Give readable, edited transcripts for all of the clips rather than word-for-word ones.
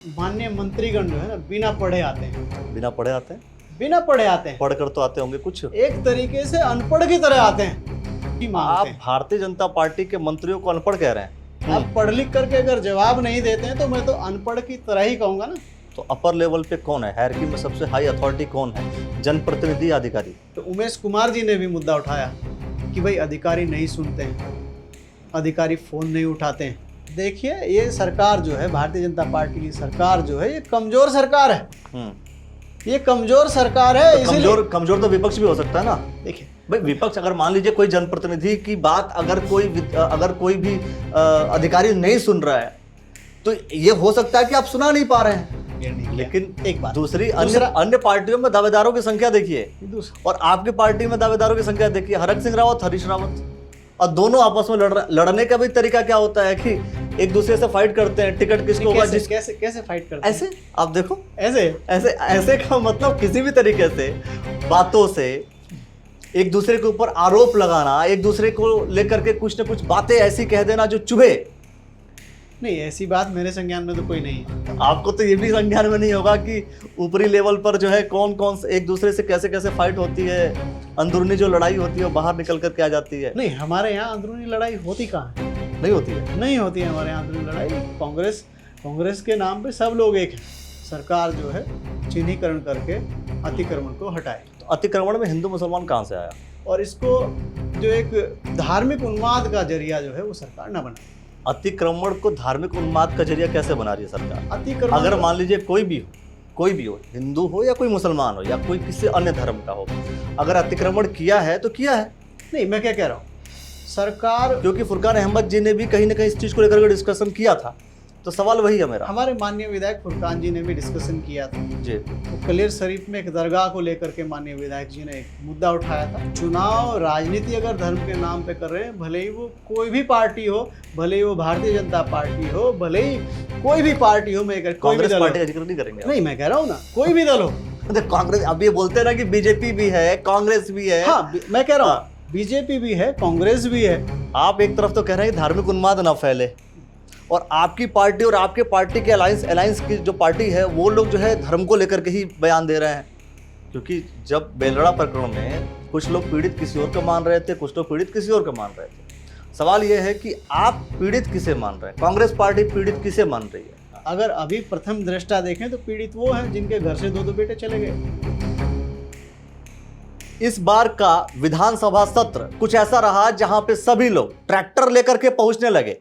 माननीय मंत्रीगण जो है ना बिना पढ़े आते हैं। बिना पढ़े आते हैं? बिना पढ़े आते हैं, पढ़कर तो आते होंगे कुछ। एक तरीके से अनपढ़ की तरह आते हैं कि आप मांगते हैं। भारतीय जनता पार्टी के मंत्रियों को अनपढ़ कह रहे हैं। आप पढ़ लिख करके अगर जवाब नहीं देते हैं तो मैं तो अनपढ़ की तरह ही कहूंगा ना। तो अपर लेवल पे कौन है, हायरार्की में सबसे हाई अथॉरिटी कौन है? जनप्रतिनिधि, अधिकारी? तो उमेश कुमार जी ने भी मुद्दा उठाया कि भाई अधिकारी नहीं सुनते हैं, अधिकारी फोन नहीं उठाते हैं। देखिए ये सरकार जो है, भारतीय जनता पार्टी की सरकार जो है, ये कमजोर सरकार है। ये कमजोर सरकार है। तो कमजोर तो विपक्ष भी हो सकता है ना। देखिए भाई विपक्ष, अगर मान लीजिए कोई जनप्रतिनिधि की बात अगर कोई भी अधिकारी नहीं सुन रहा है तो ये हो सकता है कि आप सुना नहीं पा रहे हैं। लेकिन एक बात, दूसरी अन्य पार्टियों में दावेदारों की संख्या देखिए और आपकी पार्टी में दावेदारों की संख्या देखिए। हरक सिंह रावत, हरीश रावत, और दोनों आपस में लड़ने का भी तरीका क्या होता है कि एक दूसरे से फाइट करते हैं। टिकट किसको होगा, कैसे फाइट करते हैं? ऐसे आप देखो, ऐसे ऐसे ऐसे का मतलब किसी भी तरीके से बातों से एक दूसरे के ऊपर आरोप लगाना, एक दूसरे को लेकर के कुछ न कुछ बातें ऐसी कह देना जो चुभे। नहीं, ऐसी बात मेरे संज्ञान में तो कोई नहीं है। आपको तो ये भी संज्ञान में नहीं होगा कि ऊपरी लेवल पर जो है कौन कौन से एक दूसरे से कैसे कैसे फाइट होती है, अंदरूनी जो लड़ाई होती है वो बाहर निकल कर के आ जाती है। नहीं, हमारे यहाँ अंदरूनी लड़ाई होती कहाँ है? नहीं होती है। नहीं होती है हमारे यहाँ अंदरूनी लड़ाई। कांग्रेस के नाम पे सब लोग एक हैं। सरकार जो है चिन्हीकरण करके अतिक्रमण को हटाए। तो अतिक्रमण में हिंदू मुसलमान कहाँ से आया? और इसको जो एक धार्मिक उन्माद का जरिया जो है वो सरकार ना बनाए। अतिक्रमण को धार्मिक उन्माद का जरिया कैसे बना रही है सरकार? अतिक्रमण अगर मान लीजिए कोई भी हो, हिंदू हो या कोई मुसलमान हो या कोई किसी अन्य धर्म का हो, अगर अतिक्रमण किया है तो किया है। नहीं, मैं क्या कह रहा हूँ, सरकार, क्योंकि फुरकान अहमद जी ने भी कहीं ना कहीं इस चीज को लेकर डिस्कशन किया था, तो सवाल वही है मेरा। हमारे माननीय विधायक फुरकान जी ने भी डिस्कसन किया था जी। तो कलेर शरीफ में एक दरगाह को लेकर के माननीय विधायक जी ने एक मुद्दा उठाया था। चुनाव राजनीति अगर धर्म के नाम पे कर रहे हैं, भले ही वो कोई भी पार्टी हो, भले ही वो भारतीय जनता पार्टी हो, भले ही कोई भी पार्टी हो, मैं कांग्रेस पार्टी का जिक्र नहीं करेंगे? नहीं, मैं कह रहा हूँ ना, कोई भी दल हो। कांग्रेस, अब ये बोलते हैं ना कि बीजेपी भी है, कांग्रेस भी है। हाँ, मैं कह रहा हूँ बीजेपी भी है, कांग्रेस भी है। आप एक तरफ तो कह रहे हैं धार्मिक उन्माद ना फैले, और आपकी पार्टी और आपके पार्टी के अलायंस की जो पार्टी है वो लोग जो है धर्म को लेकर के ही बयान दे रहे हैं। क्योंकि जब बेलड़ा प्रकरण में कुछ लोग पीड़ित किसी और का मान रहे थे, कुछ लोग पीड़ित किसी और का मान रहे थे। सवाल ये है कि आप पीड़ित किसे मान रहे हैं? कांग्रेस पार्टी पीड़ित किसे मान रही है? अगर अभी प्रथम दृष्टा देखें तो पीड़ित वो हैं जिनके घर से दो बेटे चले गए। इस बार का विधानसभा सत्र कुछ ऐसा रहा जहां पे सभी लोग ट्रैक्टर लेकर के पहुंचने लगे।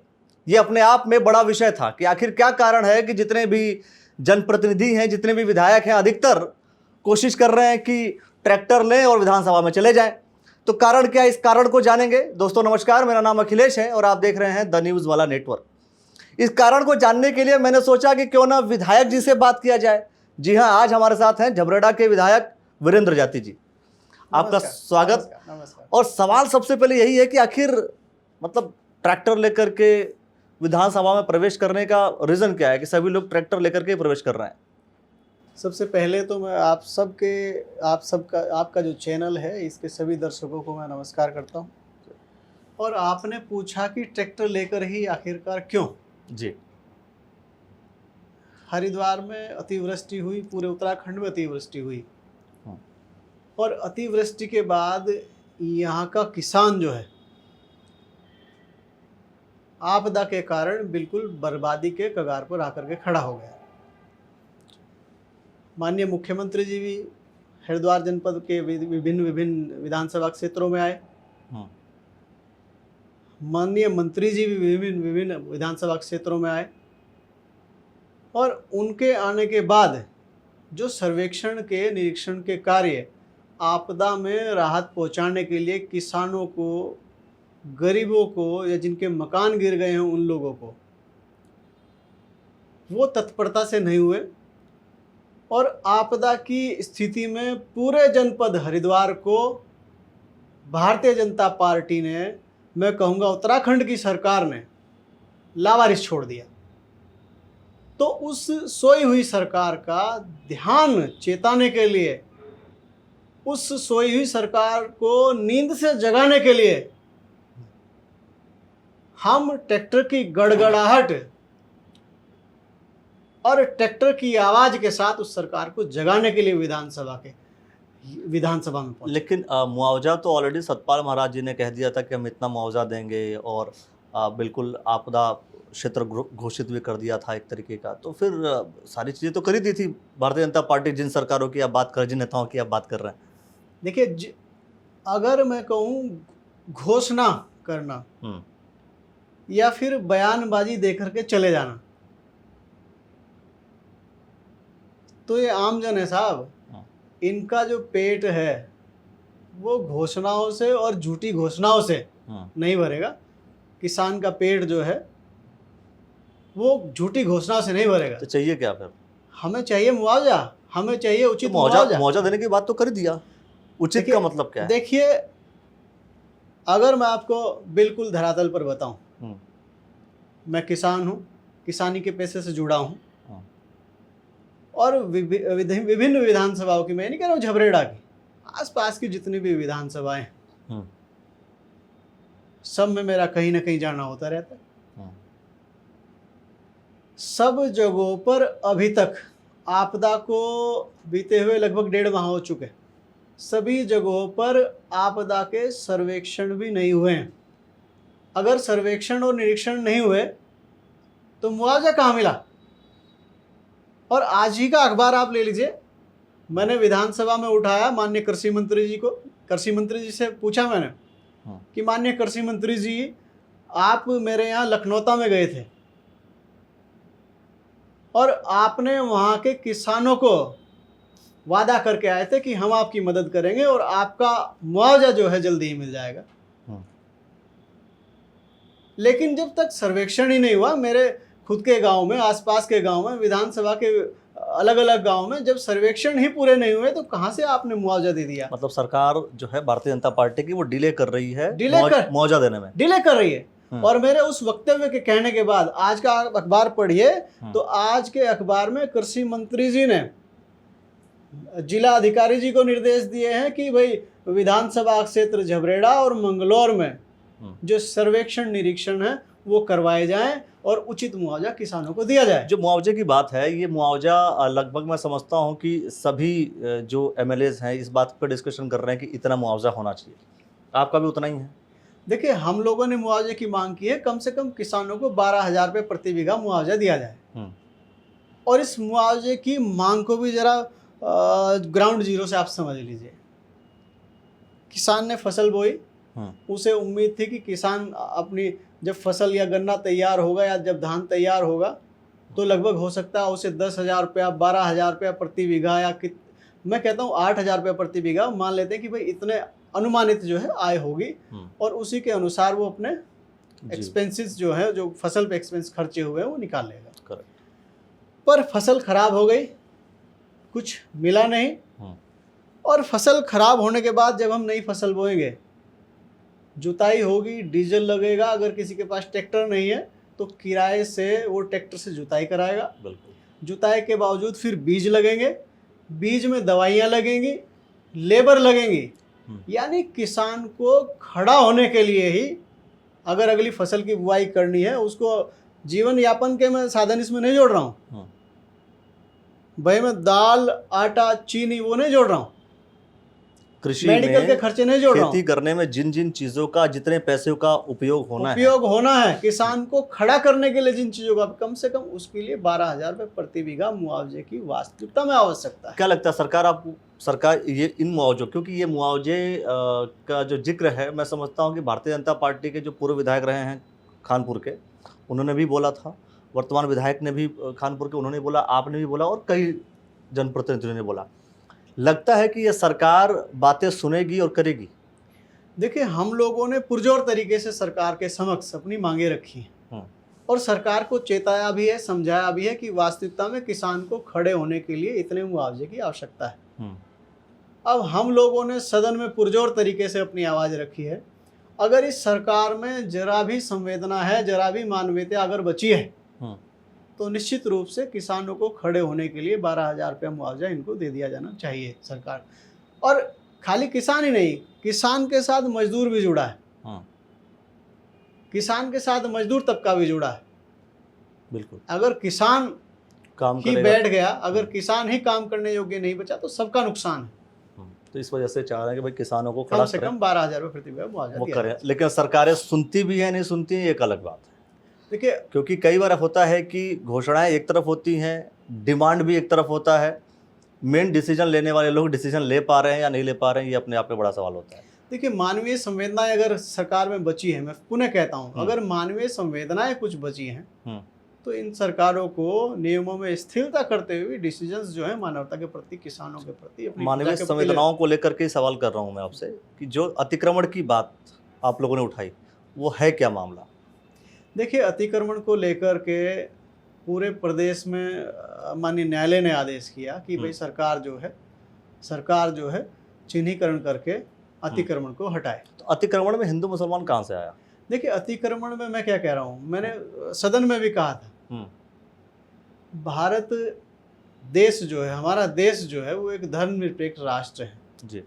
ये अपने आप में बड़ा विषय था कि आखिर क्या कारण है कि जितने भी जनप्रतिनिधि हैं, जितने भी विधायक हैं, अधिकतर कोशिश कर रहे हैं कि ट्रैक्टर लें और विधानसभा में चले जाएं। तो कारण क्या है, इस कारण को जानेंगे। दोस्तों नमस्कार, मेरा नाम अखिलेश है और आप देख रहे हैं द न्यूज़ वाला नेटवर्क। इस कारण को जानने के लिए मैंने सोचा कि क्यों ना विधायक जी से बात किया जाए। जी हाँ, आज हमारे साथ हैं झबरेड़ा के विधायक वीरेंद्र जाति जी। आपका स्वागत। नमस्कार। और सवाल सबसे पहले यही है कि आखिर मतलब ट्रैक्टर लेकर के विधानसभा में प्रवेश करने का रीजन क्या है कि सभी लोग ट्रैक्टर लेकर के प्रवेश कर रहे हैं? सबसे पहले तो मैं आपका जो चैनल है इसके सभी दर्शकों को मैं नमस्कार करता हूं। और आपने पूछा कि ट्रैक्टर लेकर ही आखिरकार क्यों? जी। हरिद्वार में अतिवृष्टि हुई, पूरे उत्तराखंड में अतिवृष्टि हुई, और अतिवृष्टि के बाद यहाँ का किसान जो है आपदा के कारण बिल्कुल बर्बादी के कगार पर आकर के खड़ा हो गया। माननीय मुख्यमंत्री जी भी हरिद्वार जनपद के विभिन्न विधानसभा क्षेत्रों में आए। माननीय मंत्री जी भी विभिन्न विधानसभा क्षेत्रों में आए, और उनके आने के बाद जो सर्वेक्षण के निरीक्षण के कार्य आपदा में राहत पहुंचाने के लिए किसानों को, गरीबों को, या जिनके मकान गिर गए हैं उन लोगों को, वो तत्परता से नहीं हुए। और आपदा की स्थिति में पूरे जनपद हरिद्वार को भारतीय जनता पार्टी ने, मैं कहूँगा उत्तराखंड की सरकार ने, लावारिस छोड़ दिया। तो उस सोई हुई सरकार का ध्यान चेताने के लिए, उस सोई हुई सरकार को नींद से जगाने के लिए हम ट्रैक्टर की गड़गड़ाहट और ट्रैक्टर की आवाज़ के साथ उस सरकार को जगाने के लिए विधानसभा में पहुंचे। लेकिन मुआवजा तो ऑलरेडी सतपाल महाराज जी ने कह दिया था कि हम इतना मुआवजा देंगे, और बिल्कुल आपदा क्षेत्र घोषित भी कर दिया था एक तरीके का। तो फिर सारी चीज़ें तो करी दी थी भारतीय जनता पार्टी, जिन सरकारों की आप बात कर, जिन नेताओं की आप बात कर रहे हैं। देखिए, अगर मैं कहूँ घोषणा करना या फिर बयानबाजी देकर के चले जाना, तो ये आमजन है साहब, इनका जो पेट है वो घोषणाओं से और झूठी घोषणाओं से नहीं भरेगा। किसान का पेट जो है वो झूठी घोषणाओं से नहीं भरेगा। तो चाहिए क्या फिर? हमें चाहिए मुआवजा, हमें चाहिए उचित तो मुआवजा देने की बात तो कर दिया, उचित का मतलब क्या है? देखिए, अगर मैं आपको बिल्कुल धरातल पर बताऊं, मैं किसान हूं, किसानी के पेशे से जुड़ा हूं, और विभिन्न विधानसभाओं की, मैं नहीं कह रहा हूँ झबरेड़ा की, आसपास की जितनी भी विधानसभाएं, सब में मेरा कहीं ना कहीं जाना होता रहता है। सब जगहों पर अभी तक आपदा को बीते हुए लगभग 1.5 माह हो चुके, सभी जगहों पर आपदा के सर्वेक्षण भी नहीं हुए हैं। अगर सर्वेक्षण और निरीक्षण नहीं हुए तो मुआवजा कहाँ मिला? और आज ही का अखबार आप ले लीजिए, मैंने विधानसभा में उठाया, माननीय कृषि मंत्री जी से पूछा मैंने कि माननीय कृषि मंत्री जी, आप मेरे यहाँ लखनौता में गए थे और आपने वहाँ के किसानों को वादा करके आए थे कि हम आपकी मदद करेंगे और आपका मुआवजा जो है जल्दी ही मिल जाएगा। लेकिन जब तक सर्वेक्षण ही नहीं हुआ, मेरे खुद के गांव में, आसपास के गांव में, विधानसभा के अलग अलग गांव में जब सर्वेक्षण ही पूरे नहीं हुए तो कहां से आपने मुआवजा दे दिया? मतलब सरकार जो है भारतीय जनता पार्टी की, वो डिले कर रही है, मुआवजा देने में डिले कर रही है। और मेरे उस वक्तव्य के कहने के बाद आज का अखबार पढ़िए, तो आज के अखबार में कृषि मंत्री जी ने जिला अधिकारी जी को निर्देश दिए हैं कि भाई विधानसभा क्षेत्र झबरेड़ा और मंगलौर में जो सर्वेक्षण निरीक्षण है वो करवाए जाएं और उचित मुआवजा किसानों को दिया जाए। जो मुआवजे की बात है, ये मुआवजा लगभग मैं समझता हूं कि सभी जो एमएलएज हैं इस बात पर डिस्कशन कर रहे हैं कि इतना मुआवजा होना चाहिए। आपका भी उतना ही है? देखिए, हम लोगों ने मुआवजे की मांग की है, कम से कम किसानों को 12,000 रुपये प्रति बीघा मुआवजा दिया जाए। और इस मुआवजे की मांग को भी जरा ग्राउंड जीरो से आप समझ लीजिए। किसान ने फसल बोई, उसे उम्मीद थी कि किसान अपनी जब फसल या गन्ना तैयार होगा या जब धान तैयार होगा तो लगभग हो सकता है उसे 10,000 रुपया, 12,000 रुपया प्रति बीघा, या मैं कहता हूँ 8,000 रुपया प्रति बीघा मान लेते हैं कि भाई इतने अनुमानित जो है आय होगी, और उसी के अनुसार वो अपने एक्सपेंसेस जो है, जो फसल पे एक्सपेंस खर्चे हुए हैं वो निकाल लेगा। पर फसल खराब हो गई, कुछ मिला नहीं, और फसल खराब होने के बाद जब हम नई फसल बोएंगे, जुताई होगी, डीजल लगेगा, अगर किसी के पास ट्रैक्टर नहीं है तो किराए से वो ट्रैक्टर से जुताई कराएगा। जुताई के बावजूद फिर बीज लगेंगे, बीज में दवाइयाँ लगेंगी, लेबर लगेंगी। यानी किसान को खड़ा होने के लिए ही अगर अगली फसल की बुआई करनी है, उसको जीवन यापन के मैं साधन इसमें नहीं जोड़ रहा हूँ भाई, मैं दाल, आटा, चीनी वो नहीं जोड़ रहा हूँ, कृषि मेडिकल के खर्चे नहीं जोड़ रहा हूँ। खेती करने में जिन जिन चीजों का, जितने पैसों का उपयोग होना है, किसान को खड़ा करने के लिए जिन चीजों का, कम से कम उसके लिए 12,000 रुपये प्रति बीघा मुआवजे की वास्तविकता में आवश्यकता है। क्या लगता है सरकार ये इन मुआवजों, क्योंकि ये मुआवजे का जो जिक्र है, मैं समझता हूँ कि भारतीय जनता पार्टी के जो पूर्व विधायक रहे हैं खानपुर के, उन्होंने भी बोला था, वर्तमान विधायक ने भी खानपुर के उन्होंने बोला, आपने भी बोला, और कई जनप्रतिनिधियों ने बोला। लगता है कि यह सरकार बातें सुनेगी और करेगी? देखिए, हम लोगों ने पुरजोर तरीके से सरकार के समक्ष अपनी मांगे रखी हैं और सरकार को चेताया भी है, समझाया भी है कि वास्तविकता में किसान को खड़े होने के लिए इतने मुआवजे की आवश्यकता है। अब हम लोगों ने सदन में पुरजोर तरीके से अपनी आवाज़ रखी है। अगर इस सरकार में जरा भी संवेदना है, जरा भी मानवीयता अगर बची है, तो निश्चित रूप से किसानों को खड़े होने के लिए 12,000 रुपया मुआवजा इनको दे दिया जाना चाहिए सरकार। और खाली किसान ही नहीं, किसान के साथ मजदूर भी जुड़ा है, किसान के साथ मजदूर तबका भी जुड़ा है। बिल्कुल। अगर किसान काम ही करेगा। बैठ गया, अगर किसान ही काम करने योग्य नहीं बचा तो सबका नुकसान है। तो इस वजह से चाह रहे हैं कि भाई किसानों को कम खड़ा से करें, कम 12,000 रुपये प्रति बीघा मुआवजा वो दिया करें। जाए। लेकिन सरकारें सुनती भी हैं नहीं सुनती हैं, एक अलग बात है। देखिए, क्योंकि कई बार होता है कि घोषणाएं एक तरफ होती हैं, डिमांड भी एक तरफ होता है, मेन डिसीजन लेने वाले लोग डिसीजन ले पा रहे हैं या नहीं ले पा रहे हैं, ये अपने आप में बड़ा सवाल होता है। देखिए, मानवीय संवेदनाएं अगर सरकार में बची है, मैं पुनः कहता हूँ, अगर मानवीय संवेदनाएं कुछ बची हैं तो इन सरकारों को नियमों में स्थिरता करते हुए डिसीजंस जो है मानवता के प्रति, किसानों के प्रति, अपनी मानवीय प्रजा के प्रति संवेदनाओं को लेकर के सवाल कर रहा हूं मैं आपसे कि जो अतिक्रमण की बात आप लोगों ने उठाई, वो है क्या मामला? देखिए, अतिक्रमण को लेकर के पूरे प्रदेश में माननीय न्यायालय ने आदेश किया कि भाई सरकार जो है चिन्हीकरण करके अतिक्रमण को हटाए। तो अतिक्रमण में हिंदू मुसलमान कहाँ से आया? देखिए, अतिक्रमण में मैं क्या कह रहा हूँ, मैंने सदन में भी कहा था, भारत देश जो है, हमारा देश जो है, वो एक धर्मनिरपेक्ष राष्ट्र है जी,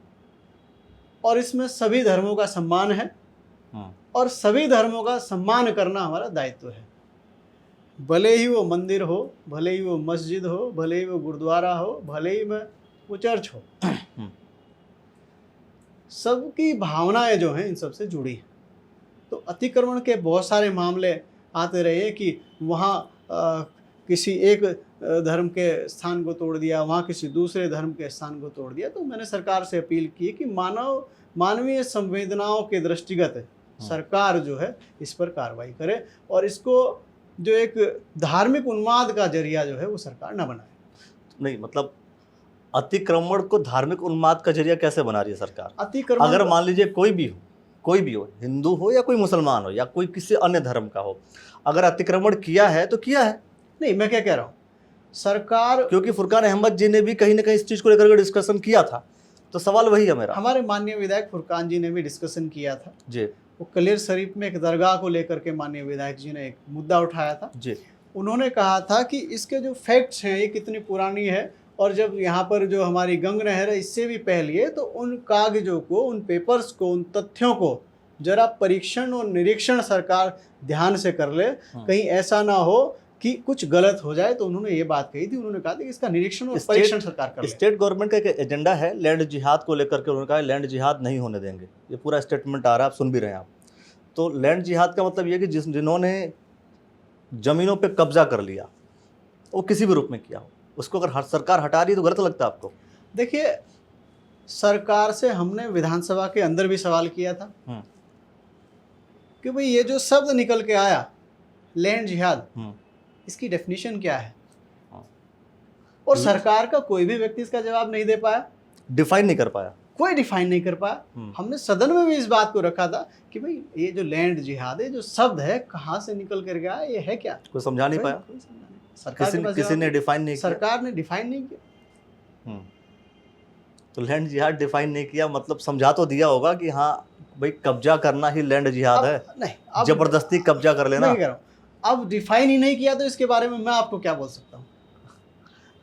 और इसमें सभी धर्मों का सम्मान है और सभी धर्मों का सम्मान करना हमारा दायित्व है। भले ही वो मंदिर हो, भले ही वो मस्जिद हो, भले ही वो गुरुद्वारा हो, भले ही वो चर्च हो, सबकी भावनाएं जो हैं इन सबसे जुड़ी हैं। तो अतिक्रमण के बहुत सारे मामले आते रहे कि वहाँ किसी एक धर्म के स्थान को तोड़ दिया, वहाँ किसी दूसरे धर्म के स्थान को तोड़ दिया। तो मैंने सरकार से अपील की कि मानवीय संवेदनाओं के दृष्टिगत सरकार जो है इस पर कार्रवाई करे और इसको जो एक धार्मिक उन्माद का जरिया जो है वो सरकार न बनाए। नहीं, मतलब अतिक्रमण को धार्मिक उन्माद का जरिया कैसे बना रही है सरकार? अतिक्रमण अगर मान लीजिए कोई भी हो, हिंदू हो या कोई मुसलमान हो या कोई किसी अन्य धर्म का हो, अगर अतिक्रमण किया है तो किया है। नहीं, मैं क्या कह रहा हूँ, सरकार, क्योंकि फुरकान अहमद जी ने भी कहीं ना कहीं इस चीज को लेकर डिस्कशन किया था, तो सवाल वही है मेरा। हमारे माननीय विधायक फुरकान जी ने भी डिस्कशन किया था जी, वो कलेर शरीफ में एक दरगाह को लेकर के माननीय विधायक जी ने एक मुद्दा उठाया था जी। उन्होंने कहा था कि इसके जो फैक्ट्स हैं ये कितनी पुरानी है और जब यहाँ पर जो हमारी गंग नहर है इससे भी पहले है, तो उन कागजों को, उन पेपर्स को, उन तथ्यों को जरा परीक्षण और निरीक्षण सरकार ध्यान से कर ले, कहीं ऐसा ना हो कि कुछ गलत हो जाए। तो उन्होंने ये बात कही थी, उन्होंने कहा था कि इसका निरीक्षण और परीक्षण सरकार कर ले। स्टेट गवर्नमेंट का एक एजेंडा है लैंड जिहाद को लेकर के, उन्होंने कहा लैंड जिहाद नहीं होने देंगे। ये पूरा स्टेटमेंट आ रहा है, आप सुन भी रहे हैं आप। तो लैंड जिहाद का मतलब ये कि जिन्होंने जमीनों पे कब्जा कर लिया, वो किसी भी रूप में किया हो, उसको अगर सरकार हटा रही तो गलत लगता है आपको? देखिए, सरकार से हमने विधानसभा के अंदर भी सवाल किया था कि भाई ये जो शब्द निकल के आया लैंड जिहाद, इसकी डेफिनेशन क्या है, और सरकार का कोई भी व्यक्ति इसका जवाब नहीं दे पाया, डिफाइन नहीं कर पाया, कोई डिफाइन नहीं कर पाया। हमने सदन में भी इस बात को रखा था कि भाई ये जो लैंड जिहाद है, जो शब्द है, कहाँ से निकल कर गया, ये है क्या, कोई समझा नहीं पाया। सरकार किसी ने डिफाइन नहीं किया, सरकार ने डिफाइन नहीं किया। तो लैंड जिहाद डिफाइन नहीं किया, मतलब समझा तो दिया होगा कि हाँ भाई कब्जा करना ही लैंड जिहाद है, नहीं, जबरदस्ती कब्जा कर लेना। अब डिफाइन ही नहीं किया तो इसके बारे में मैं आपको क्या बोल सकता हूँ?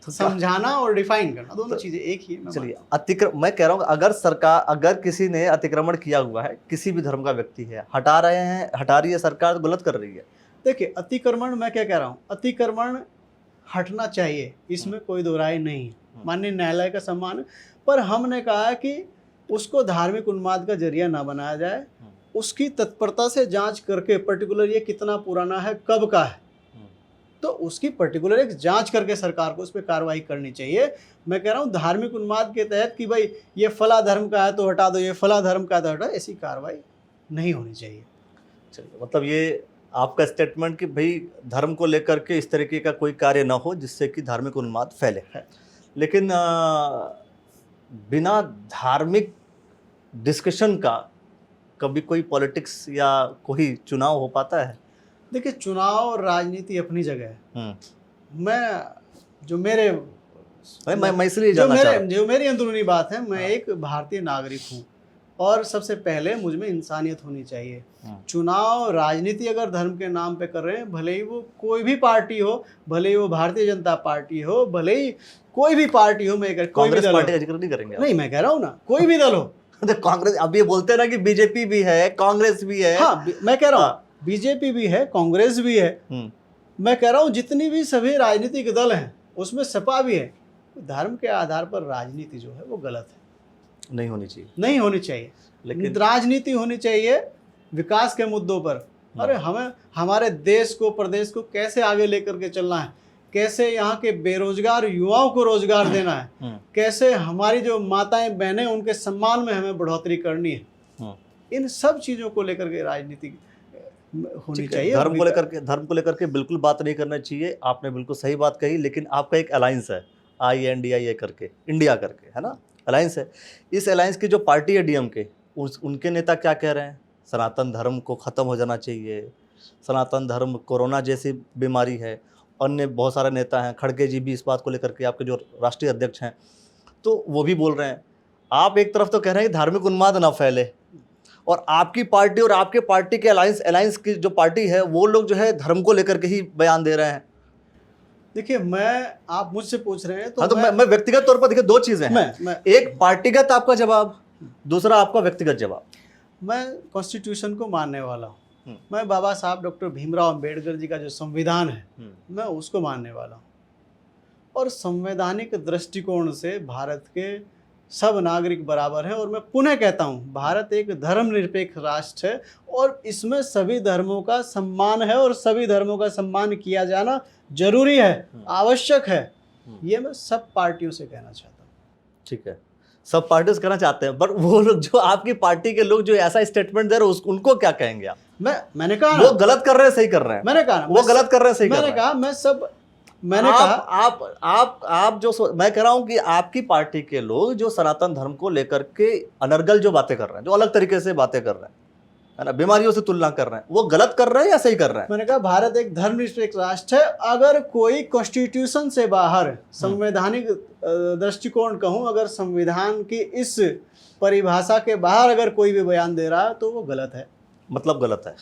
तो समझाना और डिफाइन करना दोनों चीजें एक ही है। चलिए, मैं कह रहा हूँ अगर किसी ने अतिक्रमण किया हुआ है, किसी भी धर्म का व्यक्ति है, हटा रही है सरकार, तो गलत कर रही है। देखिए, अतिक्रमण, मैं क्या कह रहा हूँ, अतिक्रमण हटना चाहिए, इसमें कोई दो राय नहीं है, माननीय न्यायालय का सम्मान है। पर हमने कहा कि उसको धार्मिक उन्माद का जरिया ना बनाया जाए, उसकी तत्परता से जांच करके पर्टिकुलर ये कितना पुराना है, कब का है, तो उसकी पर्टिकुलर एक जांच करके सरकार को उस पर कार्रवाई करनी चाहिए। मैं कह रहा हूँ धार्मिक उन्माद के तहत कि भाई ये फला धर्म का है तो हटा दो, ये फला धर्म का है तो हटा, ऐसी कार्रवाई नहीं होनी चाहिए। चलिए, मतलब ये आपका स्टेटमेंट कि भाई धर्म को लेकर के इस तरीके का कोई कार्य ना हो जिससे कि धार्मिक उन्माद फैले है। लेकिन बिना धार्मिक डिस्कशन का कभी कोई पॉलिटिक्स या कोई चुनाव हो पाता है? देखिए, चुनाव और राजनीति अपनी जगह है। मैं इसलिए जो मेरी अंदरूनी बात है, मैं एक भारतीय नागरिक हूँ और सबसे पहले मुझ में इंसानियत होनी चाहिए। चुनाव राजनीति अगर धर्म के नाम पे कर रहे हैं, भले ही वो कोई भी पार्टी हो, भले ही वो भारतीय जनता पार्टी हो, भले ही कोई भी पार्टी हो, मैं कांग्रेस पार्टी का जिक्र नहीं करेंगे? नहीं, मैं कह रहा हूँ ना, कोई भी दल हो। कांग्रेस, अब ये बोलते हैं ना कि बीजेपी भी है, कांग्रेस भी है। हाँ, मैं कह रहा हूँ बीजेपी भी है, कांग्रेस भी है। मैं कह रहा हूँ जितनी भी सभी राजनीतिक दल हैं, उसमें सपा भी है। धर्म के आधार पर राजनीति जो है वो गलत है, नहीं होनी चाहिए। नहीं होनी चाहिए। लेकिन राजनीति होनी चाहिए विकास के मुद्दों पर। अरे हमें हमारे देश को, प्रदेश को कैसे आगे लेकर के चलना है, कैसे यहाँ के बेरोजगार युवाओं को रोजगार देना है, कैसे हमारी जो माताएं बहनें उनके सम्मान में हमें बढ़ोतरी करनी है, इन सब चीज़ों को लेकर के राजनीति होनी चाहिए। धर्म को लेकर के बिल्कुल बात नहीं करना चाहिए। आपने बिल्कुल सही बात कही। लेकिन आपका एक अलायंस है INDIA करके, इंडिया करके, है ना, अलायंस है। इस अलायंस की जो पार्टी है DMK, उनके नेता क्या कह रहे हैं? सनातन धर्म को ख़त्म हो जाना चाहिए, सनातन धर्म कोरोना जैसी बीमारी है। अन्य बहुत सारे नेता हैं, खड़गे जी भी इस बात को लेकर के, आपके जो राष्ट्रीय अध्यक्ष हैं, तो वो भी बोल रहे हैं। आप एक तरफ तो कह रहे हैं कि धार्मिक उन्माद ना फैले, और आपकी पार्टी और आपके पार्टी के अलायंस की जो पार्टी है वो लोग जो है धर्म को लेकर के ही बयान दे रहे हैं। देखिए, आप मुझसे पूछ रहे हैं तो, हाँ, तो मैं व्यक्तिगत तौर पर, देखिए दो चीजें हैं, एक पार्टीगत आपका जवाब, दूसरा आपका व्यक्तिगत जवाब। मैं कॉन्स्टिट्यूशन को मानने वाला हूँ। मैं बाबा साहब डॉक्टर भीमराव अंबेडकर जी का जो संविधान है मैं उसको मानने वाला हूँ। और संवैधानिक दृष्टिकोण से भारत के सब नागरिक बराबर हैं। और मैं पुनः कहता हूँ, भारत एक धर्मनिरपेक्ष राष्ट्र है और इसमें सभी धर्मों का सम्मान है और सभी धर्मों का सम्मान किया जाना जरूरी है, आवश्यक है। ये मैं सब पार्टियों से कहना चाहता हूँ। ठीक है, सब पार्टियों से कहना चाहते हैं, पर वो लोग जो आपकी पार्टी के लोग जो ऐसा स्टेटमेंट दे रहे हैं उनको क्या कहेंगे आप? मैंने कहा वो गलत कर रहे हैं, सही कर रहे हैं। मैंने कहा वो गलत कर रहे हैं, सही कर रहे हैं। मैंने कहा आप जो मैं कह रहा हूं कि आपकी पार्टी के लोग जो सनातन धर्म को लेकर के अनर्गल जो बातें कर रहे हैं, जो अलग तरीके से बातें कर रहे हैं, है ना, बीमारियों से तुलना कर रहे हैं, वो गलत कर रहे हैं या सही कर रहे हैं? मैंने कहा भारत एक धर्मनिरपेक्ष राष्ट्र है। अगर कोई कॉन्स्टिट्यूशन से बाहर, संवैधानिक दृष्टिकोण कहूं, अगर संविधान की इस परिभाषा के बाहर अगर कोई भी बयान दे रहा है तो वो गलत है। मतलब गलत है,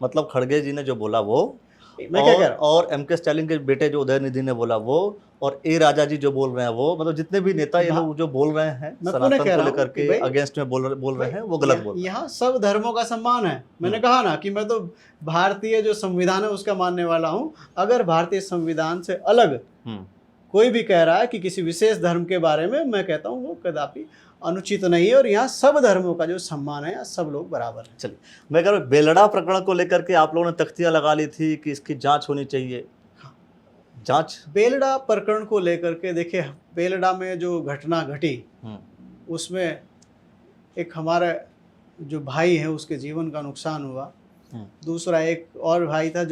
मतलब खड़गे जी ने जो बोला वो, मैं क्या कह रहा हूं? और MK स्टालिन के बेटे जो उदयनिधि ने बोला वो, और A राजा जी जो बोल रहे हैं वो, मतलब जितने भी नेता ये लोग जो बोल रहे हैं सनातन को लेकर के अगेंस्ट में बोल रहे हैं, वो गलत बोल रहे हैं। यहाँ सब धर्मों का सम्मान है। मैंने कहा ना कि मैं तो भारतीय जो संविधान है उसका मानने वाला हूँ। अगर भारतीय संविधान से अलग कोई भी कह रहा है कि किसी विशेष धर्म के बारे में, मैं कहता हूँ वो कदापि अनुचित नहीं है। और यहाँ सब धर्मों का जो सम्मान है, यहाँ सब लोग बराबर हैं। चलिए, मैं कह रहा हूँ बेलड़ा प्रकरण को लेकर के आप लोगों ने तख्तियां लगा ली थी कि इसकी जांच होनी चाहिए। जांच बेलड़ा प्रकरण को लेकर के, देखिए बेलड़ा में जो घटना घटी उसमें एक हमारा जो भाई है उसके जीवन का नुकसान हुआ। दूसरा एक और भाई था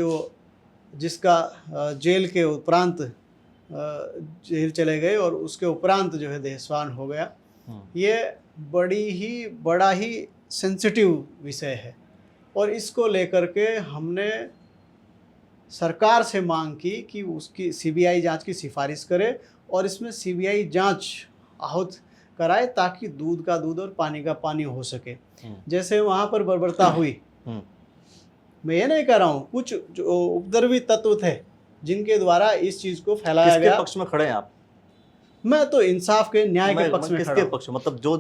जिसका जेल के उपरांत जेल चले गए और उसके उपरांत जो है देहस्वान हो गया। ये बड़ा ही सेंसिटिव विषय है और इसको लेकर के हमने सरकार से मांग की कि उसकी CBI जांच की सिफारिश करे और इसमें CBI जांच आहूत कराए ताकि दूध का दूध और पानी का पानी हो सके। जैसे वहाँ पर बर्बरता हुई, मैं ये नहीं कह रहा हूँ, कुछ जो उपद्रवी तत्व थे जिनके द्वारा इस चीज़ को फैलाया गया। किसके पक्ष में खड़े हैं आप? मैं तो इंसाफ के, न्याय के पक्ष में। किसके पक्ष? मतलब जो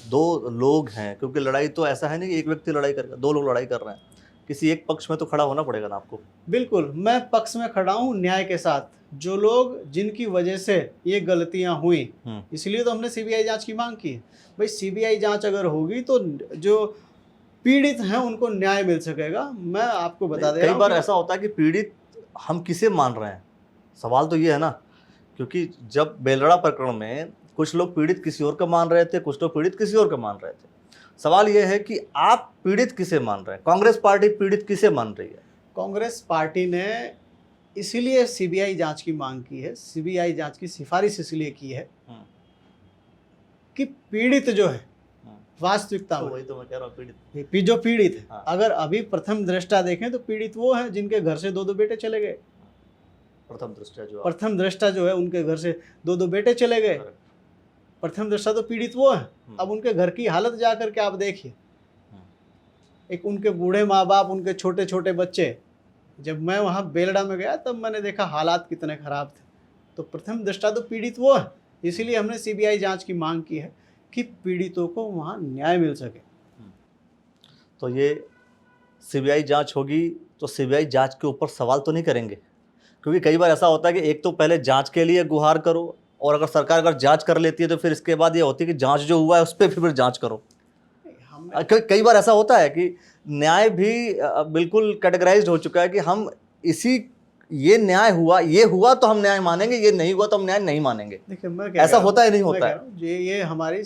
दो लोग हैं, क्योंकि लड़ाई तो ऐसा है नहीं कि एक व्यक्ति लड़ाई कर, दो लोग लड़ाई कर रहे हैं, किसी एक पक्ष में तो खड़ा होना पड़ेगा ना आपको। बिल्कुल, मैं पक्ष में खड़ा हूँ न्याय के साथ। जो लोग जिनकी वजह से ये गलतियां हुई, इसलिए तो हमने CBI जांच की मांग की। भाई CBI जांच अगर होगी तो जो पीड़ित हैं उनको न्याय मिल सकेगा। मैं आपको बता दे, कई बार ऐसा होता है कि पीड़ित हम किसे मान रहे हैं, सवाल तो ये है ना, क्योंकि जब बेलड़ा प्रकरण में कुछ लोग पीड़ित किसी और का मान रहे थे, कुछ लोग पीड़ित किसी और का मान रहे थे। सवाल यह है कि आप पीड़ित किसे मान रहे हैं? कांग्रेस पार्टी पीड़ित किसे मान रही है? कांग्रेस पार्टी ने इसीलिए CBI जांच की मांग की है, CBI जांच की सिफारिश इसलिए की है कि पीड़ित जो है वास्तविकता में, वही तो मैं कह रहा हूं, जो पीड़ित है, अगर अभी प्रथम दृष्टा देखें तो पीड़ित वो हैं जिनके घर से 2-2 बेटे चले गए। प्रथम दृष्टा जो है उनके घर से 2-2 बेटे चले गए। प्रथम दृष्टा तो पीड़ित वो है। अब उनके घर की हालत जा करके आप देखिए, एक उनके बूढ़े माँ बाप, उनके छोटे छोटे बच्चे। जब मैं वहाँ बेलड़ा में गया तब मैंने देखा हालात कितने ख़राब थे। तो प्रथम दृष्टा तो पीड़ित वो है, इसीलिए हमने CBI जांच की मांग की है कि पीड़ितों को वहाँ न्याय मिल सके। तो ये CBI जांच होगी तो CBI जांच के ऊपर सवाल तो नहीं करेंगे? क्योंकि कई बार ऐसा होता है कि एक तो पहले जांच के लिए गुहार करो, और अगर सरकार अगर जांच कर लेती है तो फिर इसके बाद ये होती है कि जांच जो हुआ है उस पर फिर जांच करो। हमने कई बार ऐसा होता है कि न्याय भी बिल्कुल कैटेगराइज्ड हो चुका है कि हम इसी ये न्याय हुआ, ये हुआ तो हम न्याय मानेंगे, ये नहीं हुआ तो हम न्याय नहीं मानेंगे। देखिए, मैं ऐसा होता है नहीं होता है? ये हमारी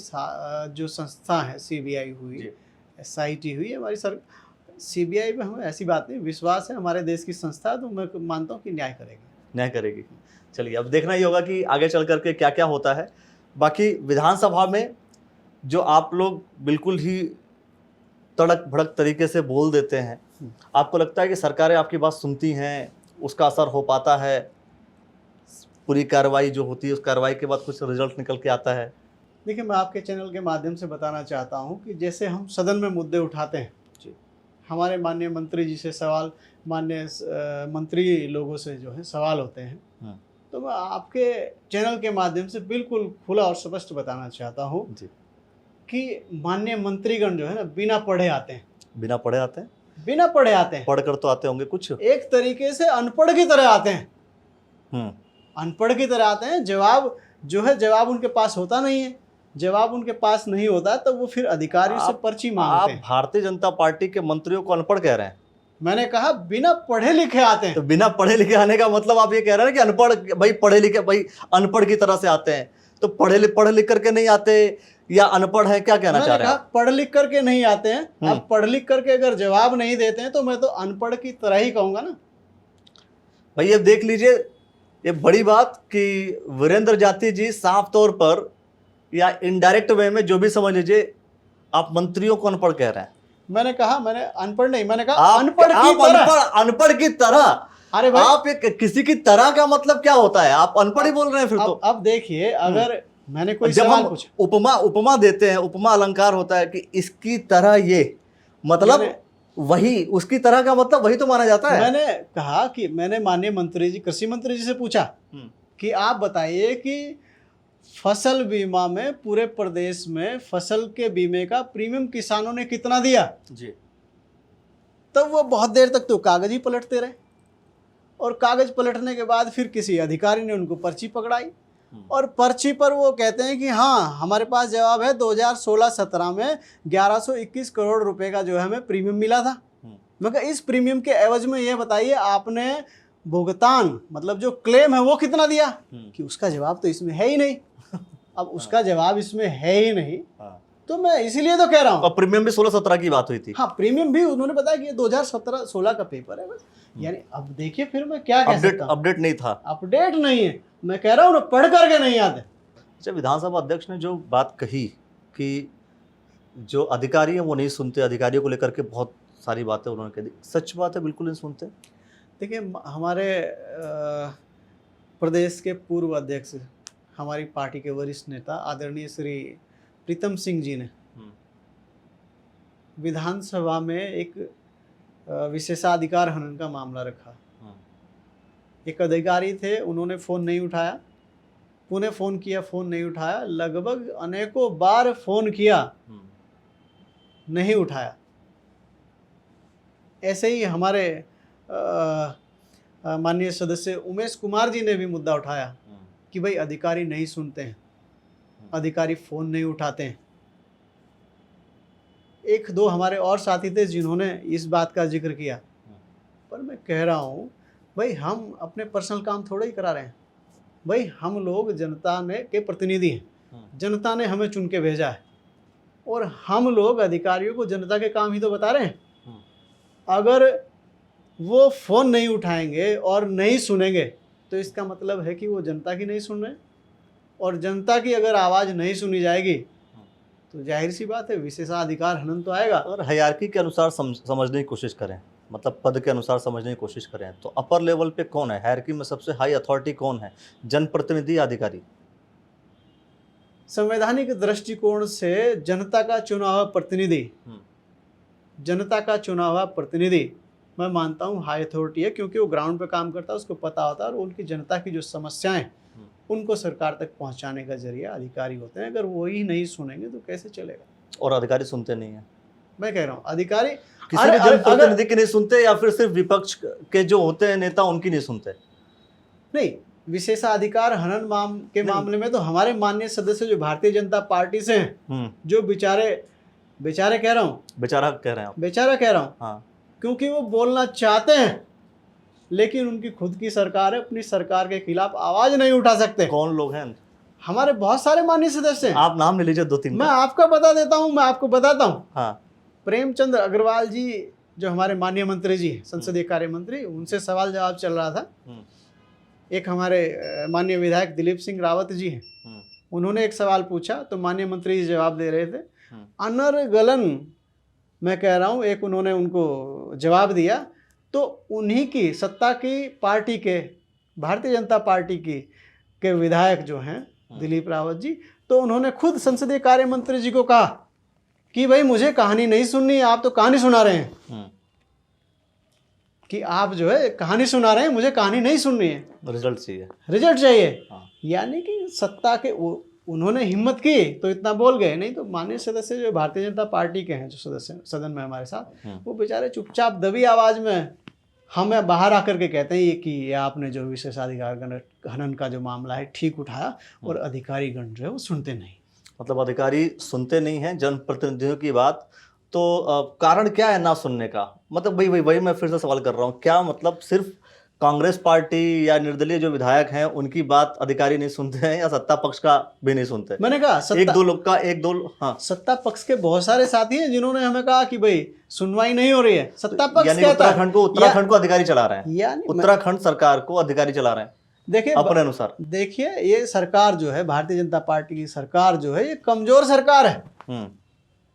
जो संस्था है, सीबीआई हुई, एसआईटी हुई, हमारी सर सीबीआई में हमें ऐसी बात नहीं, विश्वास है हमारे देश की संस्था है, तो मैं मानता हूँ कि न्याय करेगी। चलिए, अब देखना ही होगा कि आगे चल करके क्या क्या होता है। बाकी विधानसभा में जो आप लोग बिल्कुल ही तड़क भड़क तरीके से बोल देते हैं, आपको लगता है कि सरकारें आपकी बात सुनती हैं, उसका असर हो पाता है, पूरी कार्रवाई जो होती है उस कार्रवाई के बाद कुछ रिजल्ट निकल के आता है? देखिए, मैं आपके चैनल के माध्यम से बताना चाहता हूँ कि जैसे हम सदन में मुद्दे उठाते हैं, हमारे माननीय मंत्री जी से सवाल, माननीय मंत्री लोगों से जो है सवाल होते हैं, तो मैं आपके चैनल के माध्यम से बिल्कुल खुला और स्पष्ट बताना चाहता हूँ कि माननीय मंत्रीगण जो है ना, बिना पढ़े आते हैं। बिना पढ़े आते हैं? बिना पढ़े आते हैं। पढ़कर तो आते होंगे कुछ? एक तरीके से अनपढ़ की तरह आते हैं। अनपढ़ की तरह आते हैं। जवाब जो है, जवाब उनके पास होता नहीं है। जवाब उनके पास नहीं होता तो वो फिर अधिकारियों से पर्ची मांगते हैं। आप भारतीय जनता पार्टी के मंत्रियों को अनपढ़ कह रहे हैं? मैंने कहा बिना पढ़े लिखे आते हैं। तो बिना पढ़े लिखे आने का मतलब आप ये कह रहे हैं कि अनपढ़, भाई पढ़े लिखे, भाई अनपढ़ की तरह से आते हैं, तो पढ़ लिख करके नहीं आते या अनपढ़ है, क्या कहना चाह रहे हैं? पढ़ लिख करके नहीं आते हैं। अब पढ़ लिख करके अगर जवाब नहीं देते हैं तो मैं तो अनपढ़ की तरह ही कहूंगा ना। भाई ये देख लीजिए, ये बड़ी बात कि वीरेंद्र जाती जी साफ तौर पर या इनडायरेक्ट वे में जो भी समझ लीजिए, आप मंत्रियों को अनपढ़ कह रहे हैं। मैंने कहा, मैंने अनपढ़ नहीं, मैंने कहा अनपढ़ की तरह। अरे भाई, आप किसी की तरह का मतलब क्या होता है? आप अनपढ़ ही बोल रहे हैं फिर तो। अब देखिए, अगर मैंने कोई जब सवाल हम पूछा, उपमा देते हैं, उपमा अलंकार होता है कि इसकी तरह, ये मतलब वही, उसकी तरह का मतलब वही तो माना जाता है। मैंने कहा कि मैंने माननीय मंत्री जी, कृषि मंत्री जी से पूछा कि आप बताइए कि फसल बीमा में पूरे प्रदेश में फसल के बीमे का प्रीमियम किसानों ने कितना दिया जी। तब वो बहुत देर तक तो कागज ही पलटते रहे, और कागज पलटने के बाद फिर किसी अधिकारी ने उनको पर्ची पकड़ाई, और पर्ची पर वो कहते हैं कि हाँ, हमारे पास जवाब है, 2016-17 में 1121 करोड़ रुपए का जो है हमें प्रीमियम मिला था। मगर इस प्रीमियम के एवज में ये बताइए आपने भुगतान, मतलब जो क्लेम है वो कितना दिया? कि उसका जवाब तो इसमें है ही नहीं। अब उसका जवाब इसमें है ही नहीं, तो मैं इसीलिए तो कह रहा हूँ। प्रीमियम भी 16-17 की बात हुई थी। हाँ, प्रीमियम भी उन्होंने बताया कि ये 2017-16 का पेपर है बस। यानी अब देखिए, फिर मैं क्या कह सकता हूँ? अपडेट नहीं था। अपडेट नहीं है, मैं कह रहा हूँ ना, पढ़ करके नहीं आते। अच्छा, विधानसभा अध्यक्ष ने जो बात कही कि जो अधिकारी हैं वो नहीं सुनते, अधिकारियों को लेकर के बहुत सारी बातें उन्होंने कह दी, सच बात है? बिल्कुल नहीं सुनते। देखिए, हमारे प्रदेश के पूर्व अध्यक्ष, हमारी पार्टी के वरिष्ठ नेता आदरणीय श्री प्रीतम सिंह जी ने विधानसभा में एक विशेषाधिकार हनन का मामला रखा। एक अधिकारी थे, उन्होंने फ़ोन नहीं उठाया, पुनः फ़ोन किया, फ़ोन नहीं उठाया, लगभग अनेकों बार फ़ोन किया, नहीं उठाया। ऐसे ही हमारे माननीय सदस्य उमेश कुमार जी ने भी मुद्दा उठाया कि भाई अधिकारी नहीं सुनते हैं, अधिकारी फ़ोन नहीं उठाते हैं। एक दो हमारे और साथी थे जिन्होंने इस बात का जिक्र किया, पर मैं कह रहा हूँ भाई, हम अपने पर्सनल काम थोड़ा ही करा रहे हैं। भाई, हम लोग जनता के प्रतिनिधि हैं, जनता ने हमें चुन के भेजा है, और हम लोग अधिकारियों को जनता के काम ही तो बता रहे हैं। अगर वो फ़ोन नहीं उठाएंगे और नहीं सुनेंगे तो इसका मतलब है कि वो जनता की नहीं सुन रहे, और जनता की अगर आवाज़ नहीं सुनी जाएगी तो जाहिर सी बात है विशेषाधिकार हनन तो आएगा। अगर हायरार्की के अनुसार समझने की कोशिश करें, मतलब पद के अनुसार समझने की कोशिश करें, तो अपर लेवल पे कौन है? हायरार्की में सबसे हाई अथॉरिटी कौन है? जनप्रतिनिधि या अधिकारी? संवैधानिक दृष्टिकोण से जनता का चुना हुआ प्रतिनिधि, जनता का चुना हुआ प्रतिनिधि मैं मानता हूँ हाई अथॉरिटी है, क्योंकि वो ग्राउंड पे काम करता है, उसको पता होता है, और उनकी जनता की जो समस्याएं उनको सरकार तक पहुंचाने का जरिया अधिकारी होते हैं। अगर वो ही नहीं सुनेंगे तो कैसे चलेगा? और अधिकारी सुनते नहीं है। मैं कह रहा हूँ अधिकारी किसी भी जनप्रतिनिधि की नहीं सुनते, या फिर सिर्फ विपक्ष के जो होते हैं नेता उनकी नहीं सुनते? नहीं, विशेषाधिकार हनन के मामले में तो हमारे माननीय सदस्य जो भारतीय जनता पार्टी से हैं, जो बेचारे कह रहा हूँ, बेचारा कह रहे हैं आप? बेचारा कह रहा हूँ, हाँ, क्योंकि वो बोलना चाहते हैं लेकिन उनकी खुद की सरकार है, अपनी सरकार के खिलाफ आवाज नहीं उठा सकते। कौन लोग हैं? हमारे बहुत सारे माननीय सदस्य हैं। आप नाम ले लीजिए 2-3 मैं आपको बता देता हूँ, मैं आपको बताता हूँ। हाँ, प्रेमचंद अग्रवाल जी जो हमारे माननीय मंत्री जी हैं, संसदीय कार्य मंत्री, उनसे सवाल जवाब चल रहा था। एक हमारे माननीय विधायक दिलीप सिंह रावत जी हैं, उन्होंने एक सवाल पूछा तो माननीय मंत्री जी जवाब दे रहे थे। अनर्गलन मैं कह रहा हूँ, एक उन्होंने उनको जवाब दिया, तो उन्हीं की सत्ता की पार्टी के, भारतीय जनता पार्टी के विधायक जो हैं दिलीप रावत जी, तो उन्होंने खुद संसदीय कार्य मंत्री जी को कहा कि भाई मुझे कहानी नहीं सुननी है, आप तो कहानी सुना रहे हैं, कि आप जो है कहानी सुना रहे हैं, मुझे कहानी नहीं सुननी है, रिजल्ट चाहिए, रिजल्ट चाहिए। हाँ। यानी कि सत्ता के उन्होंने हिम्मत की तो इतना बोल गए, नहीं तो माननीय सदस्य जो भारतीय जनता पार्टी के हैं, जो सदस्य सदन में हमारे साथ, वो बेचारे चुपचाप दबी आवाज में हमें बाहर आकर के कहते हैं ये कि ये आपने जो विशेषाधिकार हनन का जो मामला है ठीक उठाया, और अधिकारीगण जो है वो सुनते नहीं। मतलब अधिकारी सुनते नहीं हैं जनप्रतिनिधियों की बात, तो कारण क्या है ना सुनने का? मतलब वही मैं फिर से सवाल कर रहा हूँ, क्या मतलब सिर्फ कांग्रेस पार्टी या निर्दलीय जो विधायक हैं उनकी बात अधिकारी नहीं सुनते हैं, या सत्ता पक्ष का भी नहीं सुनते? मैंने कहा हाँ, सत्ता पक्ष के बहुत सारे साथी हैं जिन्होंने हमें कहा कि भाई सुनवाई नहीं हो रही है, सत्ता पक्ष यानी कहता है। उत्तराखंड को अधिकारी चला रहे हैं, यानी उत्तराखंड सरकार को अधिकारी चला रहे हैं, देखिए अपने अनुसार। देखिए, ये सरकार जो है, भारतीय जनता पार्टी की सरकार जो है, ये कमजोर सरकार है,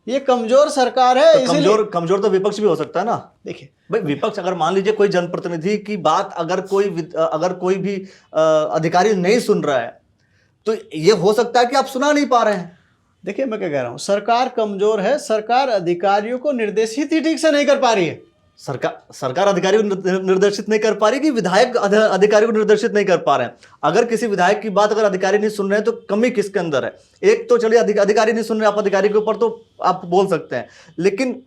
ये कमजोर सरकार है। तो कमजोर तो विपक्ष भी हो सकता है ना। देखिए भाई, विपक्ष अगर मान लीजिए कोई जनप्रतिनिधि की बात अगर कोई भी अधिकारी नहीं सुन रहा है, तो ये हो सकता है कि आप सुना नहीं पा रहे हैं। देखिए मैं क्या कह रहा हूं, सरकार कमजोर है, सरकार अधिकारियों को निर्देशित ही ठीक से नहीं कर पा रही है। सरकार अधिकारियों को निर्देशित नहीं कर पा रही कि विधायक अधिकारियों को निर्देशित नहीं कर पा रहे हैं। अगर किसी विधायक की बात अगर अधिकारी नहीं सुन रहे हैं तो कमी किसके अंदर है? एक तो चलिए अधिकारी नहीं सुन रहे, आप अधिकारी के ऊपर तो आप बोल सकते हैं, लेकिन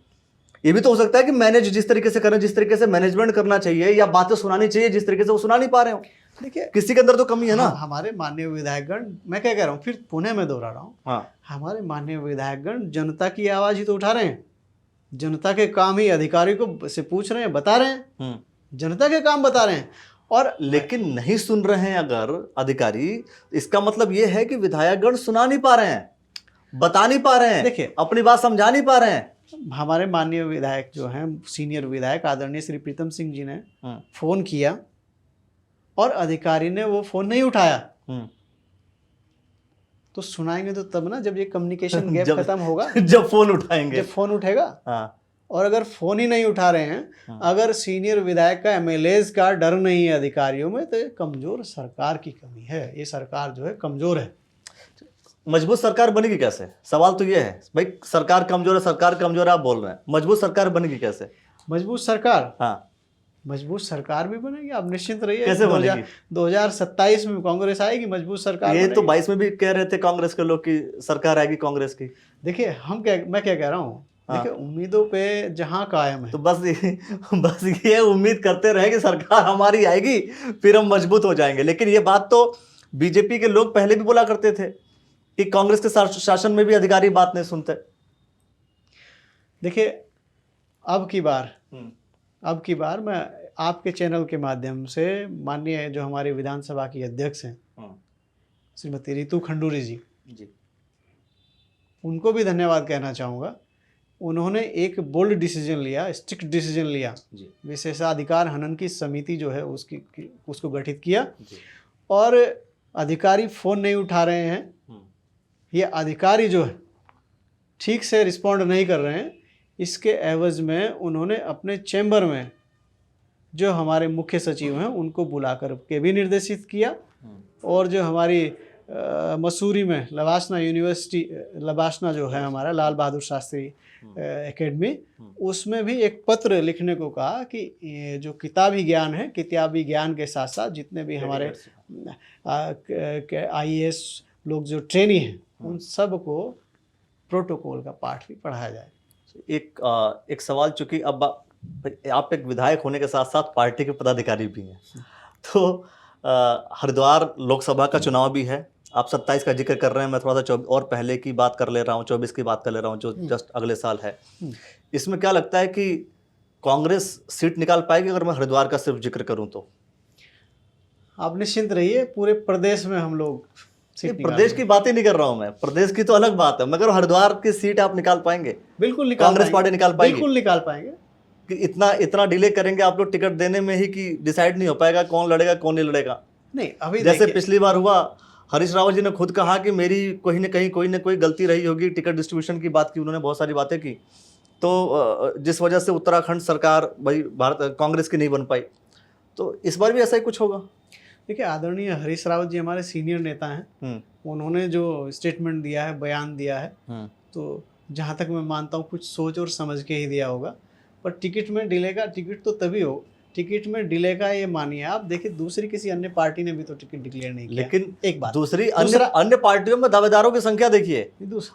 ये भी तो हो सकता है कि मैनेज जिस तरीके से करें, जिस तरीके से मैनेजमेंट करना चाहिए या बातें सुनानी चाहिए, जिस तरीके से वो सुना नहीं पा रहे हो। देखिए किसी के अंदर तो कमी है ना। हमारे माननीय विधायकगण, मैं क्या कह रहा हूँ, फिर पुणे में दोहरा रहा हूँ, हमारे माननीय विधायकगण जनता की आवाज ही तो उठा रहे हैं, जनता के काम ही अधिकारी को से पूछ रहे हैं, बता रहे हैं, जनता के काम बता रहे हैं, और लेकिन नहीं सुन रहे हैं अगर अधिकारी, इसका मतलब ये है कि विधायकगण सुना नहीं पा रहे हैं, बता नहीं पा रहे हैं, देखिए अपनी बात समझा नहीं पा रहे हैं। हमारे माननीय विधायक जो हैं, सीनियर विधायक आदरणीय श्री प्रीतम सिंह जी ने फोन किया और अधिकारी ने वो फोन नहीं उठाया, तो सुनाएंगे तो तब ना, जब ये कम्युनिकेशन गैप खत्म होगा, जब फोन उठाएंगे, जब फोन उठेगा। और अगर फोन ही नहीं उठा रहे हैं, अगर सीनियर विधायक का एमएलएज का डर नहीं है अधिकारियों में, तो ये कमजोर सरकार की कमी है, ये सरकार जो है कमजोर है। मजबूत सरकार बनेगी कैसे? सवाल तो ये है भाई, सरकार कमजोर है, सरकार कमजोर है आप बोल रहे हैं, मजबूत सरकार बनेगी कैसे? मजबूत सरकार, हाँ, मजबूत सरकार भी बनेगी, आप निश्चिंत रहिए। कैसे बनेगी? 2027 में कांग्रेस आएगी, मजबूत सरकार। ये तो 22 में भी कह रहे थे कांग्रेस के लोग कि सरकार आएगी कांग्रेस की। देखिए मैं क्या कह रहा हूँ, देखिए उम्मीदों पे जहां कायम है, तो बस ये उम्मीद करते रहे कि सरकार हमारी आएगी, फिर हम मजबूत हो जाएंगे। लेकिन ये बात तो बीजेपी के लोग पहले भी बोला करते थे कि कांग्रेस के शासन में भी अधिकारी बात नहीं सुनते। देखिए अब की बार मैं आपके चैनल के माध्यम से माननीय जो हमारे विधानसभा की अध्यक्ष हैं श्रीमती रितु खंडूरी जी, उनको भी धन्यवाद कहना चाहूँगा। उन्होंने एक बोल्ड डिसीजन लिया, स्ट्रिक्ट डिसीजन लिया, विशेषाधिकार हनन की समिति जो है उसको गठित किया, और अधिकारी फ़ोन नहीं उठा रहे हैं, ये अधिकारी जो है ठीक से रिस्पॉन्ड नहीं कर रहे हैं, इसके एवज में उन्होंने अपने चैम्बर में जो हमारे मुख्य सचिव हैं उनको बुला कर के भी निर्देशित किया, और जो हमारी मसूरी में लबासना यूनिवर्सिटी, लबासना जो है हमारा लाल बहादुर शास्त्री एकेडमी, उसमें भी एक पत्र लिखने को कहा कि ये जो किताबी ज्ञान है, किताबी ज्ञान के साथ साथ जितने भी हमारे IAS लोग जो ट्रेनी हैं, उन सब को प्रोटोकॉल का पाठ भी पढ़ाया जाए। एक सवाल, चूंकि अब आप एक विधायक होने के साथ साथ पार्टी के पदाधिकारी भी हैं, तो हरिद्वार लोकसभा का चुनाव भी है, आप 27 का जिक्र कर रहे हैं, मैं थोड़ा सा और पहले की बात कर ले रहा हूँ, 24 की बात कर ले रहा हूँ जो जस्ट अगले साल है। इसमें क्या लगता है कि कांग्रेस सीट निकाल पाएगी अगर मैं हरिद्वार का सिर्फ जिक्र करूं तो? आप निश्चिंत रहिए, पूरे प्रदेश में हम लोग सीट प्रदेश की बात ही नहीं कर रहा हूं मैं, प्रदेश की तो अलग बात है, मगर हरिद्वार की सीट आप निकाल पाएंगे? बिल्कुल निकाल कांग्रेस पार्टी निकाल पाएगी? बिल्कुल निकाल पाएंगे। कि इतना डिले करेंगे आप लोग टिकट देने में ही कि डिसाइड नहीं हो पाएगा कौन लड़ेगा कौन नहीं लड़ेगा? नहीं, अभी जैसे पिछली बार हुआ, हरीश रावत जी ने खुद कहा कि मेरी कहीं ना कहीं कोई ना कोई गलती रही होगी, टिकट डिस्ट्रीब्यूशन की बात की उन्होंने, बहुत सारी बातें की, तो जिस वजह से उत्तराखंड सरकार भाई भारत कांग्रेस की नहीं बन पाई, तो इस बार भी ऐसा ही कुछ होगा? देखिए, आदरणीय हरीश रावत जी हमारे सीनियर नेता हैं, उन्होंने जो स्टेटमेंट दिया है, बयान दिया है, तो जहाँ तक मैं मानता हूँ कुछ सोच और समझ के ही दिया होगा। पर टिकट में डिले का, टिकट तो तभी हो, टिकट में डिले का ये मानिए आप, देखिए दूसरी किसी अन्य पार्टी ने भी तो टिकट डिक्लेयर नहीं किया। लेकिन एक बात, दूसरी अन्य पार्टियों में दावेदारों की संख्या देखिए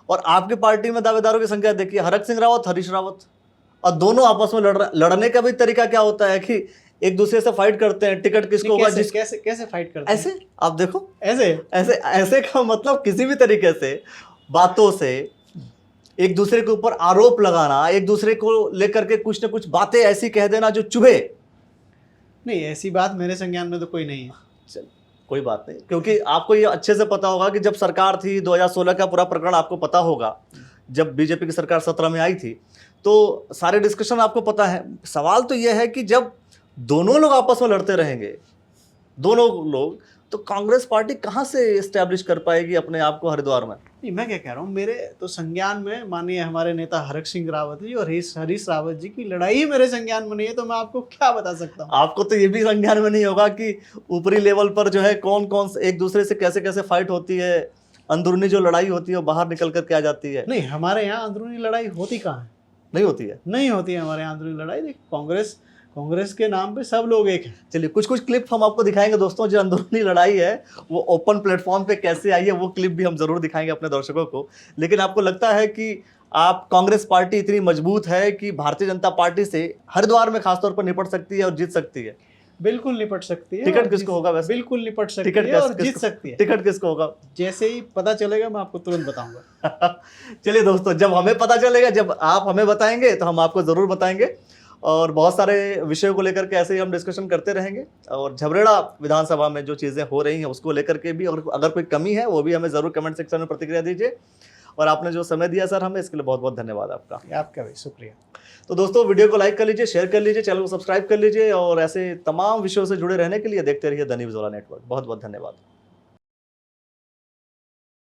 और आपकी पार्टी में दावेदारों की संख्या देखिए, हरक सिंह रावत, हरीश रावत, और दोनों आपस में लड़ने का भी तरीका क्या होता है कि एक दूसरे से फाइट करते हैं, टिकट किसको होगा, कैसे फाइट करते हैं? ऐसे आप देखो, ऐसे का मतलब किसी भी तरीके से बातों से एक दूसरे के ऊपर आरोप लगाना, एक दूसरे को लेकर के कुछ ना कुछ बातें ऐसी कह देना जो चुभे। नहीं, ऐसी बात मेरे संज्ञान में तो कोई नहीं है। चल, कोई बात नहीं, क्योंकि आपको ये अच्छे से पता होगा कि जब सरकार थी 2016 का पूरा प्रकरण आपको पता होगा, जब बीजेपी की सरकार 17 में आई थी, तो सारे डिस्कशन आपको पता है। सवाल तो यह है कि जब दोनों लोग आपस में लड़ते रहेंगे, दोनों लोग, तो कांग्रेस पार्टी कहां से एस्टैब्लिश कर पाएगी अपने आप को हरिद्वार में? नहीं, मैं क्या कह रहा हूँ, मेरे तो संज्ञान में मानिए हमारे नेता हरक सिंह रावत जी और हरीश रावत जी की लड़ाई ही मेरे संज्ञान में नहीं है, तो मैं आपको क्या बता सकता हूँ? आपको तो ये भी संज्ञान में नहीं होगा कि ऊपरी लेवल पर जो है कौन कौन एक दूसरे से कैसे कैसे फाइट होती है, अंदरूनी जो लड़ाई होती है वो बाहर निकल कर के आ जाती है। नहीं, हमारे यहाँ अंदरूनी लड़ाई होती कहाँ है? नहीं होती है, नहीं होती है हमारे यहाँ अंदरूनी लड़ाई। देखिए, कांग्रेस के नाम पे सब लोग एक हैं। चलिए कुछ क्लिप हम आपको दिखाएंगे दोस्तों, जो अंदरूनी लड़ाई है वो ओपन प्लेटफॉर्म पे कैसे आई है, वो क्लिप भी हम जरूर दिखाएंगे अपने दर्शकों को। लेकिन आपको लगता है कि आप कांग्रेस पार्टी इतनी मजबूत है कि भारतीय जनता पार्टी से हरिद्वार में खासतौर पर निपट सकती है और जीत सकती है? बिल्कुल निपट सकती है। टिकट किसको होगा वैसे? बिल्कुल निपट सकती है और जीत सकती है। टिकट किसको होगा? जैसे ही पता चलेगा मैं आपको तुरंत बताऊंगा। चलिए दोस्तों, जब हमें पता चलेगा, जब आप हमें बताएंगे तो हम आपको जरूर बताएंगे, और बहुत सारे विषयों को लेकर के ऐसे ही हम डिस्कशन करते रहेंगे। और झबरेड़ा विधानसभा में जो चीज़ें हो रही हैं उसको लेकर के भी, और अगर कोई कमी है वो भी हमें ज़रूर कमेंट सेक्शन में प्रतिक्रिया दीजिए। और आपने जो समय दिया सर हमें, इसके लिए बहुत बहुत धन्यवाद आपका। आपका भी शुक्रिया। तो दोस्तों, वीडियो को लाइक कर लीजिए, शेयर कर लीजिए, चैनल को सब्सक्राइब कर लीजिए, और ऐसे तमाम विषयों से जुड़े रहने के लिए देखते रहिए द न्यूज़ वाला नेटवर्क। बहुत बहुत धन्यवाद।